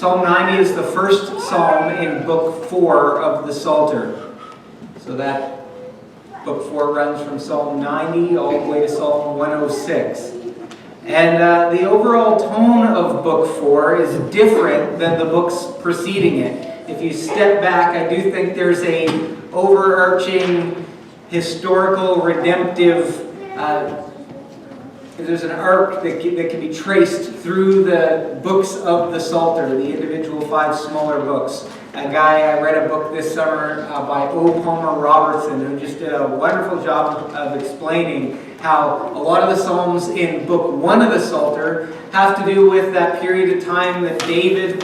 Psalm 90 is the first psalm in Book 4 of the Psalter. So that Book 4 runs from Psalm 90 all the way to Psalm 106. And the overall tone of Book 4 is different than the books preceding it. If you step back, I do think there's a overarching historical, redemptive, there's an arc that can be traced through the books of the Psalter, the individual 5 smaller books. I read a book this summer by O. Palmer Robertson, who just did a wonderful job of explaining how a lot of the Psalms in Book 1 of the Psalter have to do with that period of time that David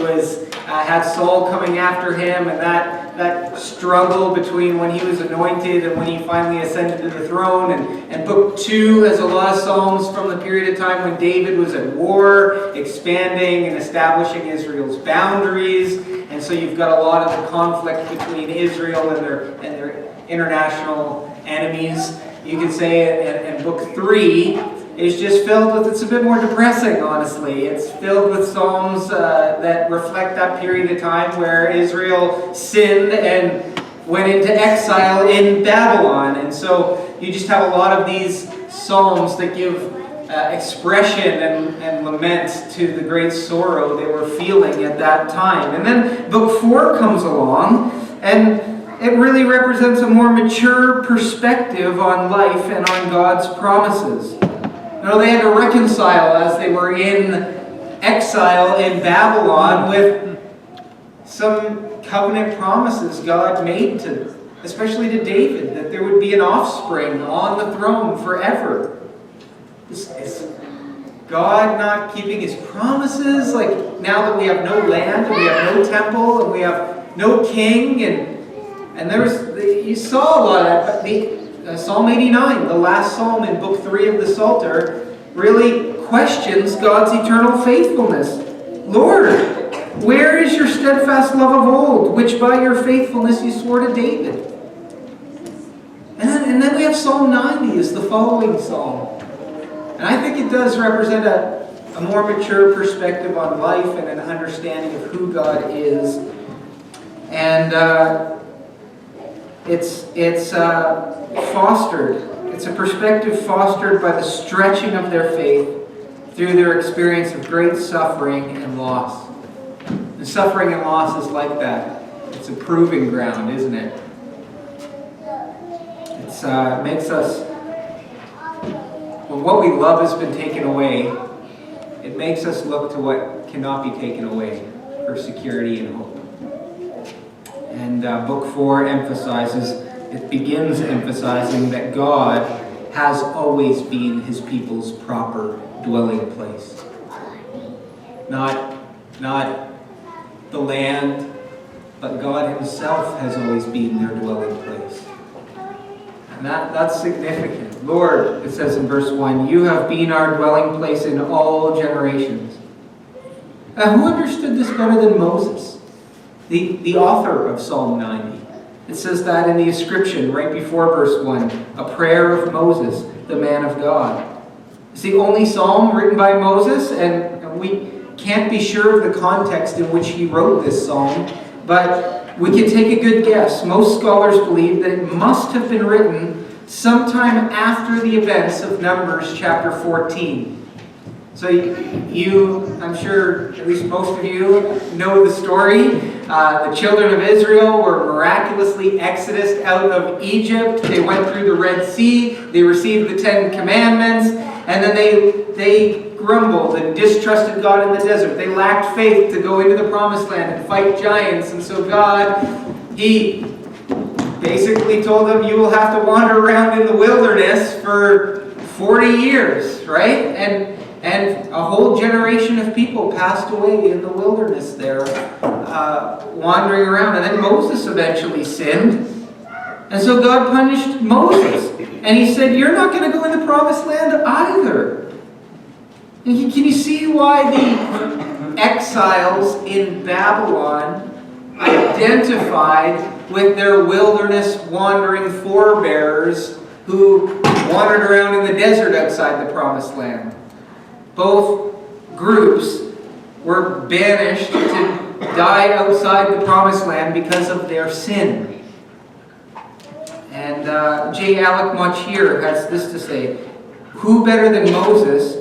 had Saul coming after him, and that struggle between when he was anointed and when he finally ascended to the throne. And Book 2 has a lot of Psalms from the period of time when David was at war, expanding and establishing Israel's boundaries. And so you've got a lot of the conflict between Israel and their international enemies. You could say, and Book 3 is just filled with, it's a bit more depressing, honestly. It's filled with Psalms that reflect that period of time where Israel sinned and went into exile in Babylon. And so you just have a lot of these Psalms that give expression and lament to the great sorrow they were feeling at that time. And then Book 4 comes along, and it really represents a more mature perspective on life and on God's promises. You know, they had to reconcile as they were in exile in Babylon with some covenant promises God made especially to David, that there would be an offspring on the throne forever. Is God not keeping His promises? Like, now that we have no land, and we have no temple, and we have no king, and you saw a lot of that. But Psalm 89, the last psalm in Book 3 of the Psalter, really questions God's eternal faithfulness. Lord, where is your steadfast love of old, which by your faithfulness you swore to David? And then we have Psalm 90 as the following psalm. And I think it does represent a more mature perspective on life and an understanding of who God is. And it's fostered. It's a perspective fostered by the stretching of their faith through their experience of great suffering and loss. And suffering and loss is like that. It's a proving ground, isn't it? It makes us, when what we love has been taken away, it makes us look to what cannot be taken away for security and hope. And Book 4 begins emphasizing that God has always been His people's proper dwelling place. Not the land, but God Himself has always been their dwelling place. And that's significant. Lord, it says in verse 1, you have been our dwelling place in all generations. Now, who understood this better than Moses, the author of Psalm 90? It says that in the inscription right before verse 1, a prayer of Moses, the man of God. It's the only psalm written by Moses, and we can't be sure of the context in which he wrote this psalm, but we can take a good guess. Most scholars believe that it must have been written sometime after the events of Numbers chapter 14. So I'm sure at least most of you know the story. The children of Israel were miraculously exodused out of Egypt. They went through the Red Sea. They received the 10 Commandments. And then they grumbled and distrusted God in the desert. They lacked faith to go into the Promised Land and fight giants. And so God, He basically told them, you will have to wander around in the wilderness for 40 years, right? And a whole generation of people passed away in the wilderness there, wandering around. And then Moses eventually sinned. And so God punished Moses. And He said, you're not going to go in the Promised Land either. And can you see why the exiles in Babylon identified with their wilderness wandering forebears who wandered around in the desert outside the Promised Land? Both groups were banished to die outside the promised land because of their sin. And J. Alec Mochier has this to say: who better than Moses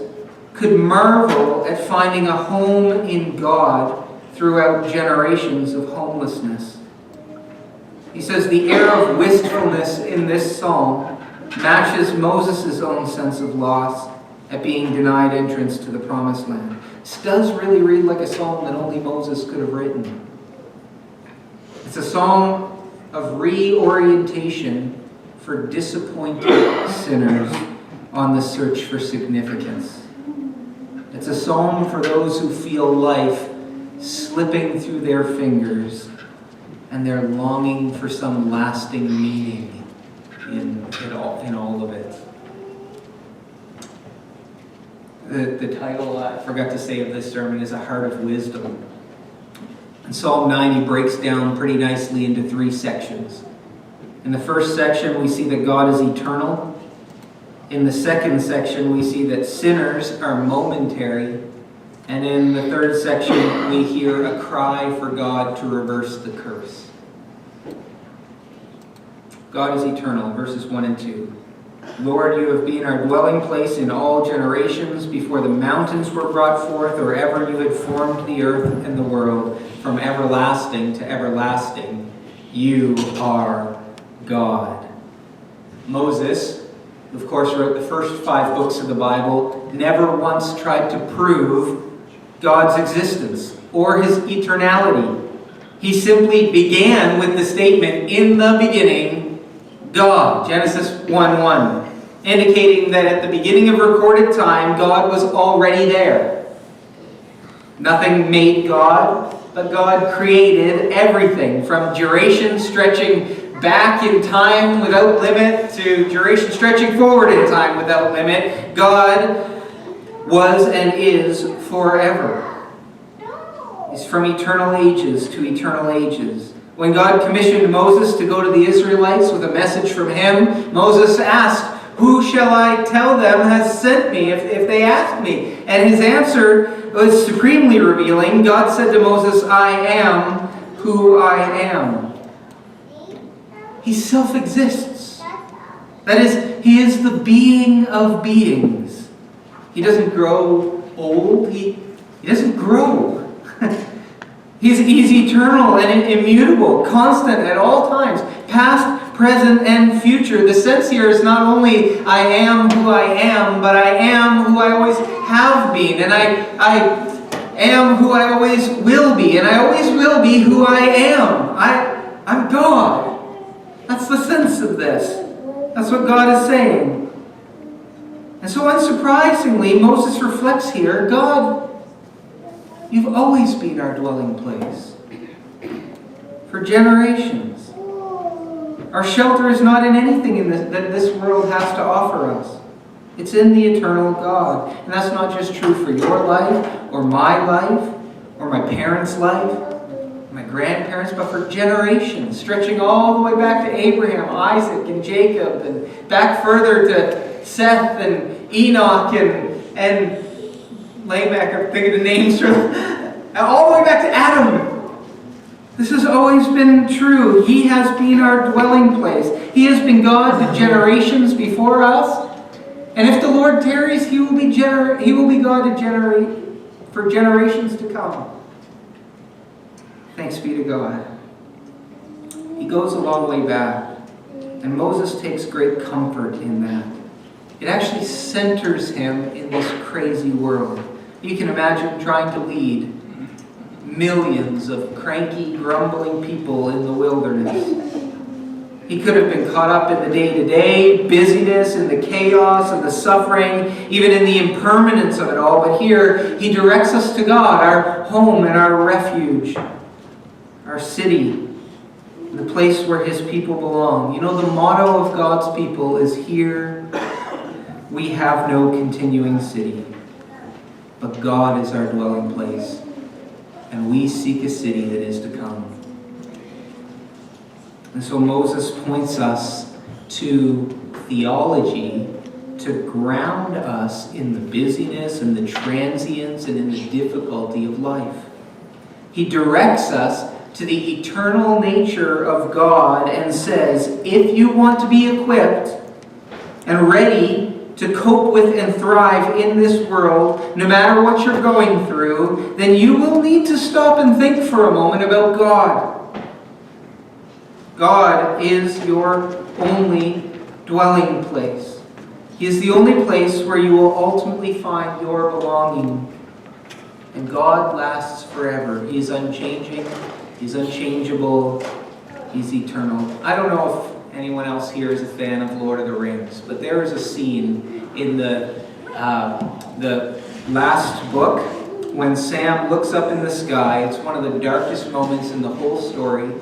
could marvel at finding a home in God throughout generations of homelessness? He says the air of wistfulness in this psalm matches Moses' own sense of loss at being denied entrance to the promised land. This does really read like a psalm that only Moses could have written. It's a psalm of reorientation for disappointed sinners on the search for significance. It's a psalm for those who feel life slipping through their fingers and they're longing for some lasting meaning in all of it. The title, I forgot to say, of this sermon is A Heart of Wisdom. And Psalm 90 breaks down pretty nicely into 3 sections. In the first section, we see that God is eternal. In the second section, we see that sinners are momentary. And in the third section, we hear a cry for God to reverse the curse. God is eternal, verses 1 and 2. Lord, you have been our dwelling place in all generations, before the mountains were brought forth, or ever you had formed the earth and the world. From everlasting to everlasting, you are God. Moses, who of course wrote the first 5 books of the Bible, never once tried to prove God's existence or his eternality. He simply began with the statement, in the beginning, God, Genesis 1:1, indicating that at the beginning of recorded time, God was already there. Nothing made God, but God created everything, from duration stretching back in time without limit to duration stretching forward in time without limit. God was and is forever. He's from eternal ages to eternal ages. When God commissioned Moses to go to the Israelites with a message from him, Moses asked, "Who shall I tell them has sent me if they ask me?" And his answer was supremely revealing. God said to Moses, "I am who I am." He self-exists. That is, he is the being of beings. He doesn't grow old. He doesn't grow. He's eternal and immutable, constant at all times, past, present, and future. The sense here is not only I am who I am, but I am who I always have been. And I am who I always will be. And I always will be who I am. I'm God. That's the sense of this. That's what God is saying. And so unsurprisingly, Moses reflects here, God, you've always been our dwelling place for generations. Our shelter is not in anything that this world has to offer us. It's in the eternal God. And that's not just true for your life, or my life, or my parents' life, my grandparents, but for generations, stretching all the way back to Abraham, Isaac, and Jacob, and back further to Seth and Enoch and Lamech, I'm thinking of names from all the way back to Adam. This has always been true. He has been our dwelling place. He has been God to generations before us. And if the Lord tarries, he will be God for generations to come. Thanks be to God. He goes a long way back. And Moses takes great comfort in that. It actually centers him in this crazy world. You can imagine trying to lead millions of cranky, grumbling people in the wilderness. He could have been caught up in the day-to-day busyness and the chaos and the suffering, even in the impermanence of it all. But here, he directs us to God, our home and our refuge, our city, the place where his people belong. You know, the motto of God's people is, here we have no continuing city, but God is our dwelling place, and we seek a city that is to come. And so Moses points us to theology to ground us in the busyness and the transience and in the difficulty of life. He directs us to the eternal nature of God and says, if you want to be equipped and ready to cope with and thrive in this world, no matter what you're going through, then you will need to stop and think for a moment about God. God is your only dwelling place. He is the only place where you will ultimately find your belonging. And God lasts forever. He is unchanging. He's unchangeable. He's eternal. I don't know if anyone else here is a fan of Lord of the Rings, but there is a scene in the last book when Sam looks up in the sky. It's one of the darkest moments in the whole story.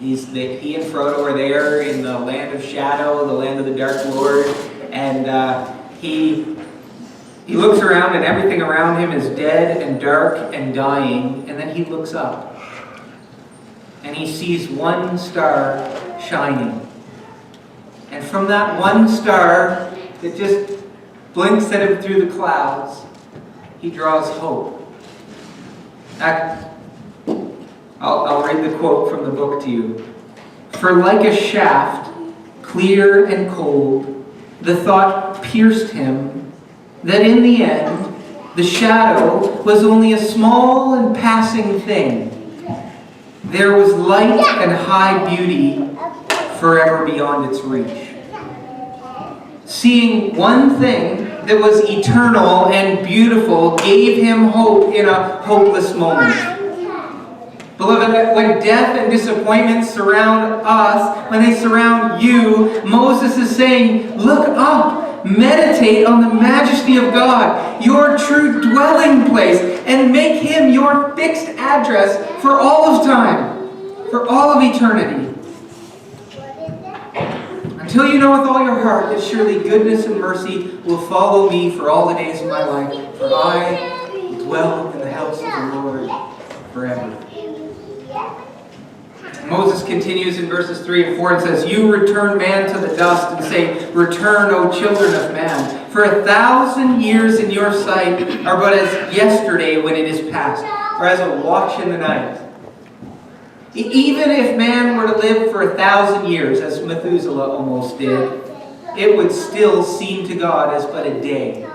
He and Frodo are there in the land of shadow, the land of the Dark Lord, and he looks around and everything around him is dead and dark and dying, and then he looks up and he sees one star shining. And from that one star that just blinks at him through the clouds, he draws hope. I'll read the quote from the book to you. For like a shaft, clear and cold, the thought pierced him that in the end, the shadow was only a small and passing thing. There was light and high beauty forever beyond its reach. Seeing one thing that was eternal and beautiful gave him hope in a hopeless moment. Beloved, when death and disappointment surround us, when they surround you, Moses is saying, look up, meditate on the majesty of God, your true dwelling place, and make him your fixed address for all of time, for all of eternity. Until you know with all your heart that surely goodness and mercy will follow me for all the days of my life, for I will dwell in the house of the Lord forever. Moses continues in verses 3 and 4 and says, you return man to the dust and say, return, O children of man. For 1,000 years in your sight are but as yesterday when it is past, or as a watch in the night. Even if man were to live for 1,000 years, as Methuselah almost did, it would still seem to God as but a day.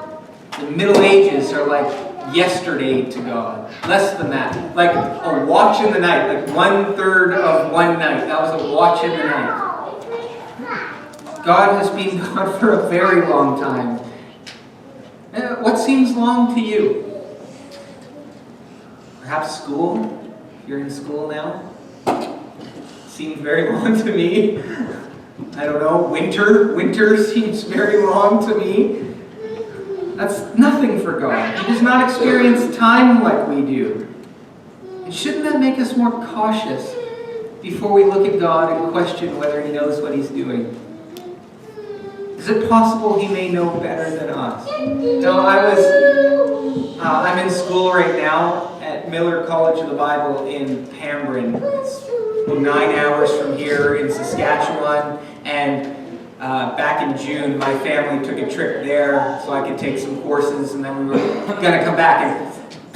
The Middle Ages are like yesterday to God. Less than that. Like a watch in the night. Like 1/3 of one night. That was a watch in the night. God has been God for a very long time. What seems long to you? Perhaps school? If you're in school now? Seems very long to me. I don't know. Winter seems very long to me. That's nothing for God. He does not experience time like we do. And shouldn't that make us more cautious before we look at God and question whether He knows what He's doing? Is it possible He may know better than us? No, I'm in school right now at Miller College of the Bible in Pembroke. It's 9 hours from here in Saskatchewan, and back in June, my family took a trip there so I could take some courses, and then we were going to come back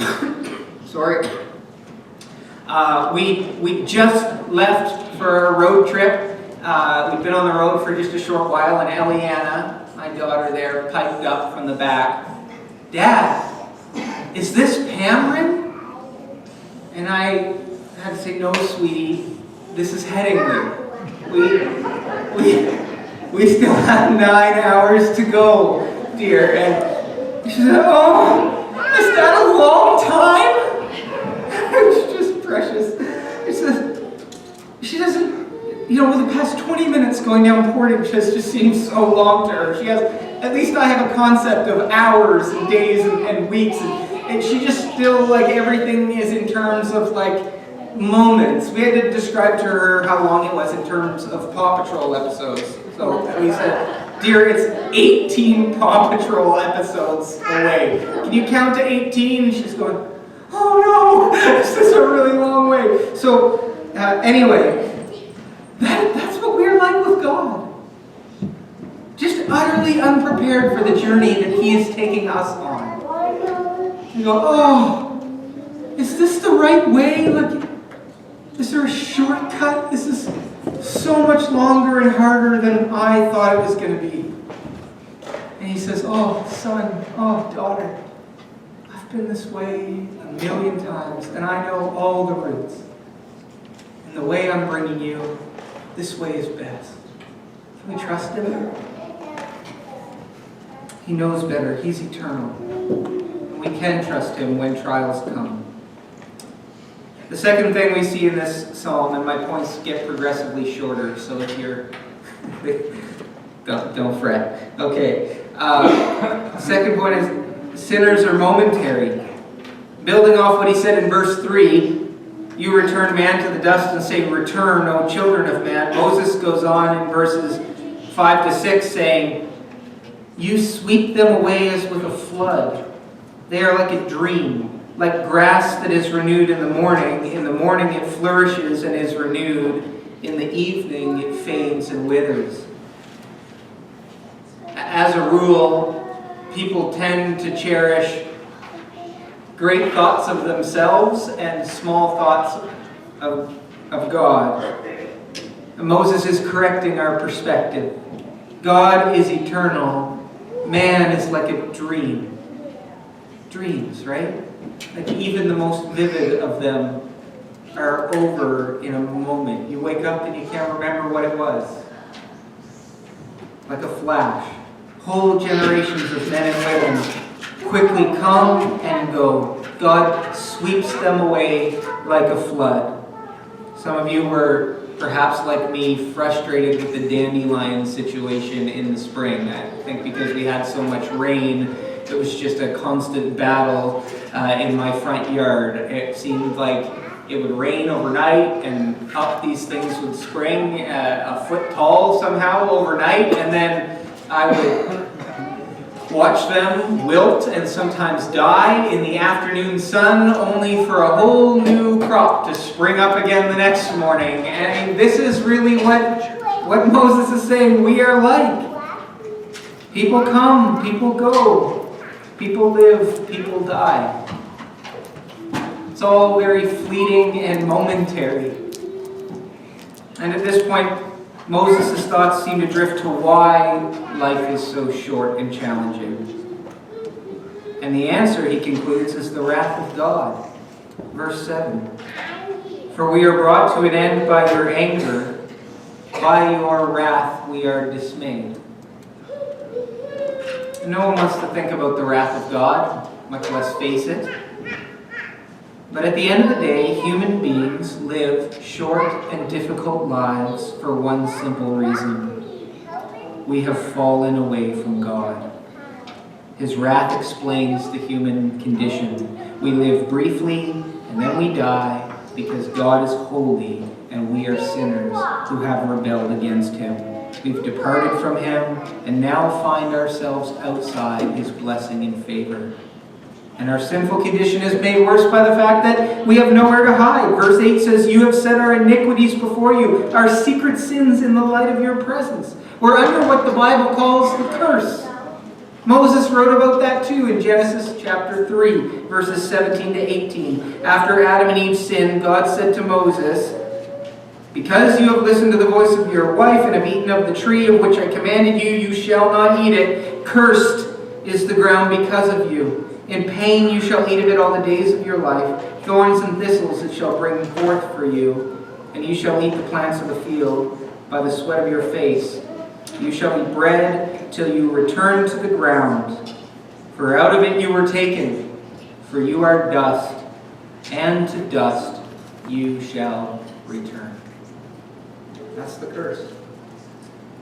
and sorry. We just left for a road trip. We've been on the road for just a short while, and Eliana, my daughter there, piped up from the back, Dad, is this Pembroke? And I had to say, no, sweetie, this is Headingley. We still have 9 hours to go, dear. And she said, oh, is that a long time? It was just precious. She doesn't, with the past 20 minutes going down Portage just seems so long to her. She has, at least I have a concept of hours and days and weeks. And she just still, like, everything is in terms of, like, moments. We had to describe to her how long it was in terms of Paw Patrol episodes. So we said, dear, it's 18 Paw Patrol episodes away. Can you count to 18? And she's going, oh no, this is a really long way. So anyway, that's what we're like with God. Just utterly unprepared for the journey that He is taking us on. You go, oh, is this the right way? Like, is there a shortcut? This is so much longer and harder than I thought it was going to be. And he says, oh, son, oh, daughter, I've been this way 1,000,000 times, and I know all the routes. And the way I'm bringing you, this way is best. Can we trust him? He knows better. He's eternal. And we can trust him when trials come. The second thing we see in this psalm, and my points get progressively shorter, so if you're... don't fret. Okay. Second point is, sinners are momentary. Building off what he said in verse 3, you return man to the dust and say, return, O children of man. Moses goes on in verses 5 to 6 saying, you sweep them away as with a flood. They are like a dream, like grass that is renewed in the morning. In the morning it flourishes and is renewed. In the evening it fades and withers. As a rule, people tend to cherish great thoughts of themselves and small thoughts of God. And Moses is correcting our perspective. God is eternal. Man is like a dream. Dreams, right? Like even the most vivid of them are over in a moment. You wake up and you can't remember what it was. Like a flash. Whole generations of men and women quickly come and go. God sweeps them away like a flood. Some of you were perhaps like me frustrated with the dandelion situation in the spring. I think because we had so much rain, it was just a constant battle in my front yard. It seemed like it would rain overnight and up these things would spring a foot tall somehow overnight, and then I would watch them wilt and sometimes die in the afternoon sun, only for a whole new crop to spring up again the next morning. And this is really what Moses is saying we are like. People come, people go, people live, people die. It's all very fleeting and momentary. And at this point, Moses' thoughts seem to drift to why life is so short and challenging. And the answer, he concludes, is the wrath of God. Verse 7. For we are brought to an end by your anger. By your wrath we are dismayed. No one wants to think about the wrath of God, much less face it. But at the end of the day, human beings live short and difficult lives for one simple reason. We have fallen away from God. His wrath explains the human condition. We live briefly and then we die because God is holy and we are sinners who have rebelled against him. We've departed from him and now find ourselves outside his blessing and favor. And our sinful condition is made worse by the fact that we have nowhere to hide. Verse 8 says, you have set our iniquities before you, our secret sins in the light of your presence. We're under what the Bible calls the curse. Moses wrote about that too in Genesis chapter 3, verses 17 to 18. After Adam and Eve sinned, God said to Moses, because you have listened to the voice of your wife and have eaten of the tree of which I commanded you, you shall not eat it. Cursed is the ground because of you. In pain you shall eat of it all the days of your life. Thorns and thistles it shall bring forth for you. And you shall eat the plants of the field by the sweat of your face. You shall eat bread till you return to the ground. For out of it you were taken. For you are dust, and to dust you shall return. That's the curse.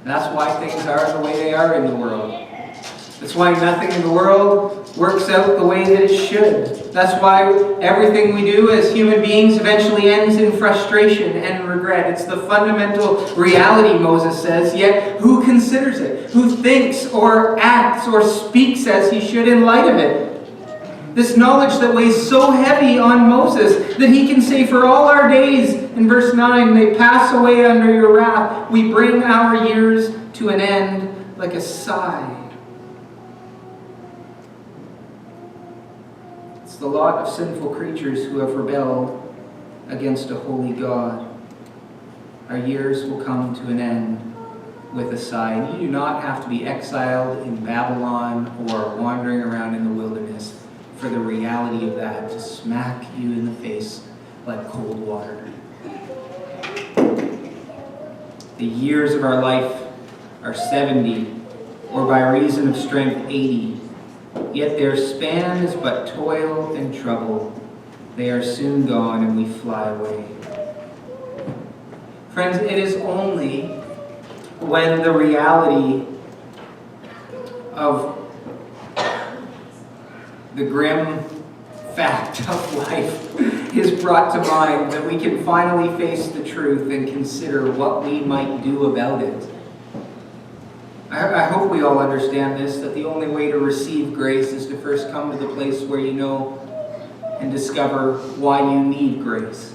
That's why things are the way they are in the world. That's why nothing in the world works out the way that it should. That's why everything we do as human beings eventually ends in frustration and regret. It's the fundamental reality, Moses says, yet who considers it? Who thinks or acts or speaks as he should in light of it? This knowledge that weighs so heavy on Moses that he can say, for all our days, in verse 9, they pass away under your wrath. We bring our years to an end like a sigh. the lot of sinful creatures who have rebelled against a holy God. Our years will come to an end with a sigh. And you do not have to be exiled in Babylon or wandering around in the wilderness for the reality of that to smack you in the face like cold water. The years of our life are 70, or by reason of strength 80. Yet their span is but toil and trouble. They are soon gone and we fly away. Friends, it is only when the reality of the grim fact of life is brought to mind that we can finally face the truth and consider what we might do about it. I hope we all understand this, that the only way to receive grace is to first come to the place where you know and discover why you need grace.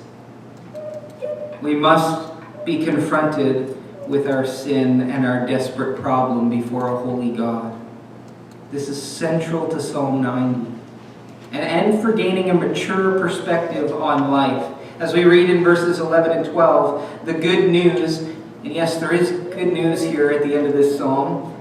We must be confronted with our sin and our desperate problem before a holy God. This is central to Psalm 90. And for gaining a mature perspective on life. As we read in verses 11 and 12, the good news, and yes, there is good news here at the end of this psalm.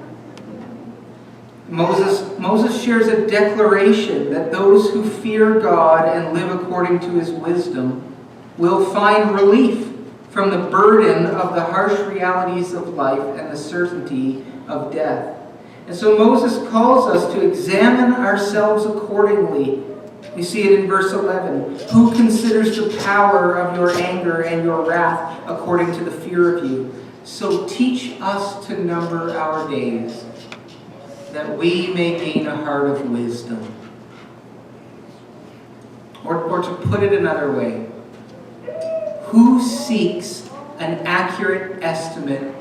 Moses shares a declaration that those who fear God and live according to his wisdom will find relief from the burden of the harsh realities of life and the certainty of death. And so Moses calls us to examine ourselves accordingly. You see it in verse 11. Who considers the power of your anger and your wrath according to the fear of you? So teach us to number our days, that we may gain a heart of wisdom. Or to put it another way, who seeks an accurate estimate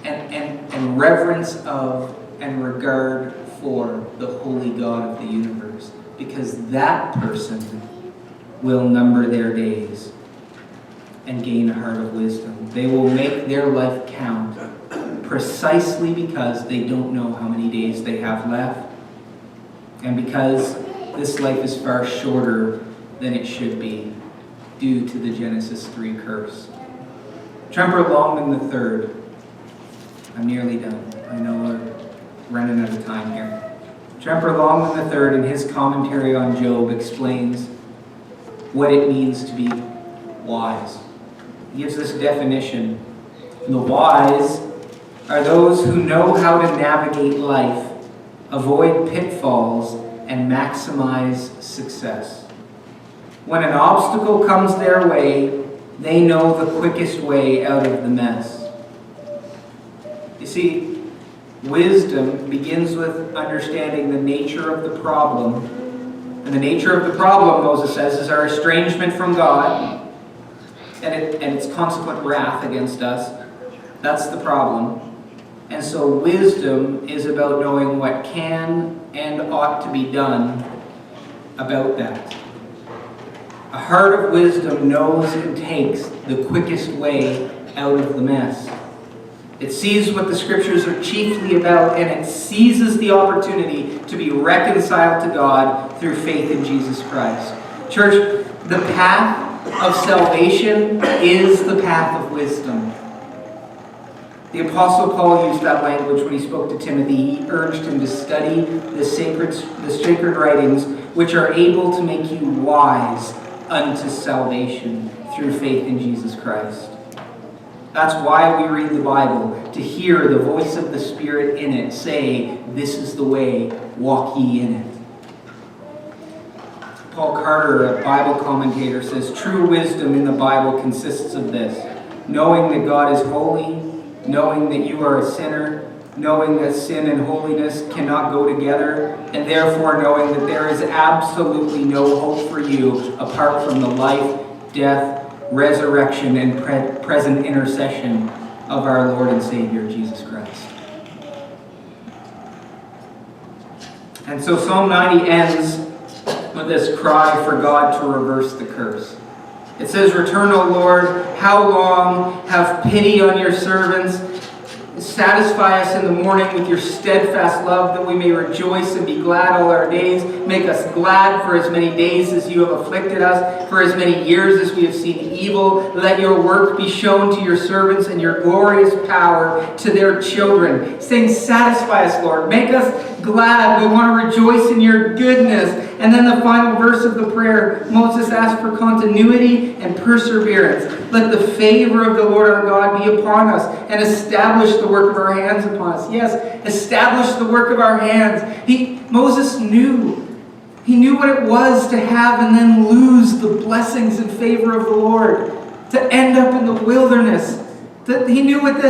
and reverence of and regard for the holy God of the universe? Because that person will number their days and gain a heart of wisdom. They will make their life count precisely because they don't know how many days they have left, and because this life is far shorter than it should be due to the Genesis 3 curse. Tremper Longman III, I'm nearly done. I know we're running out of time here. Tremper Longman III, in his commentary on Job, explains what it means to be wise. He gives this definition. The wise are those who know how to navigate life, avoid pitfalls, and maximize success. When an obstacle comes their way, they know the quickest way out of the mess. You see, wisdom begins with understanding the nature of the problem. And the nature of the problem, Moses says, is our estrangement from God and its consequent wrath against us. That's the problem. And so wisdom is about knowing what can and ought to be done about that. A heart of wisdom knows and takes the quickest way out of the mess. It sees what the Scriptures are chiefly about, and it seizes the opportunity to be reconciled to God through faith in Jesus Christ. Church, the path of salvation is the path of wisdom. The Apostle Paul used that language when he spoke to Timothy. He urged him to study the sacred writings, which are able to make you wise unto salvation through faith in Jesus Christ. That's why we read the Bible, to hear the voice of the Spirit in it say, "This is the way, walk ye in it." Paul Carter, a Bible commentator, says, "True wisdom in the Bible consists of this: knowing that God is holy, knowing that you are a sinner, knowing that sin and holiness cannot go together, and therefore knowing that there is absolutely no hope for you apart from the life, death, resurrection, and present intercession of our Lord and Savior, Jesus Christ." And so Psalm 90 ends with this cry for God to reverse the curse. It says, "Return, O Lord, how long? Have pity on your servants. Satisfy us in the morning with your steadfast love, that we may rejoice and be glad all our days. Make us glad for as many days as you have afflicted us, for as many years as we have seen evil. Let your work be shown to your servants and your glorious power to their children. Saying, satisfy us, Lord. Make us glad. We want to rejoice in your goodness. And then the final verse of the prayer, Moses asked for continuity and perseverance. Let the favor of the Lord our God be upon us and establish the work of our hands upon us. Yes, establish the work of our hands. Moses knew. He knew what it was to have and then lose the blessings and favor of the Lord. To end up in the wilderness. He knew what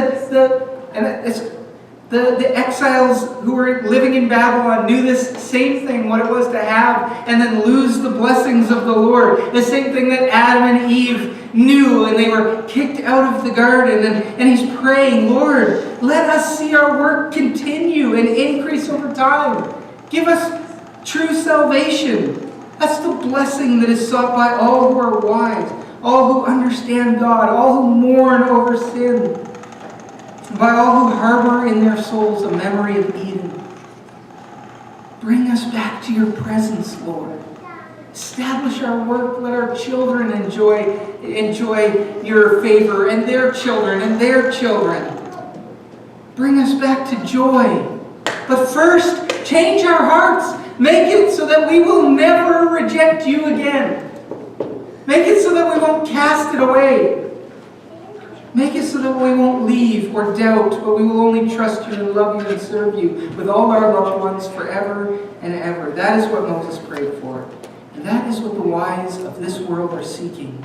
the exiles who were living in Babylon knew this same thing, what it was to have and then lose the blessings of the Lord. The same thing that Adam and Eve knew, and they were kicked out of the garden. And he's praying, Lord, let us see our work continue and increase over time. Give us true salvation. That's the blessing that is sought by all who are wise, all who understand God, all who mourn over sin, by all who harbor in their souls a memory of Eden. Bring us back to your presence, Lord. Establish our work. Let our children enjoy your favor, and their children and their children. Bring us back to joy. But first, change our hearts. Make it so that we will never reject you again. Make it so that we won't cast it away. Make it so that we won't leave or doubt, but we will only trust you and love you and serve you with all our loved ones forever and ever. That is what Moses prayed for. And that is what the wise of this world are seeking.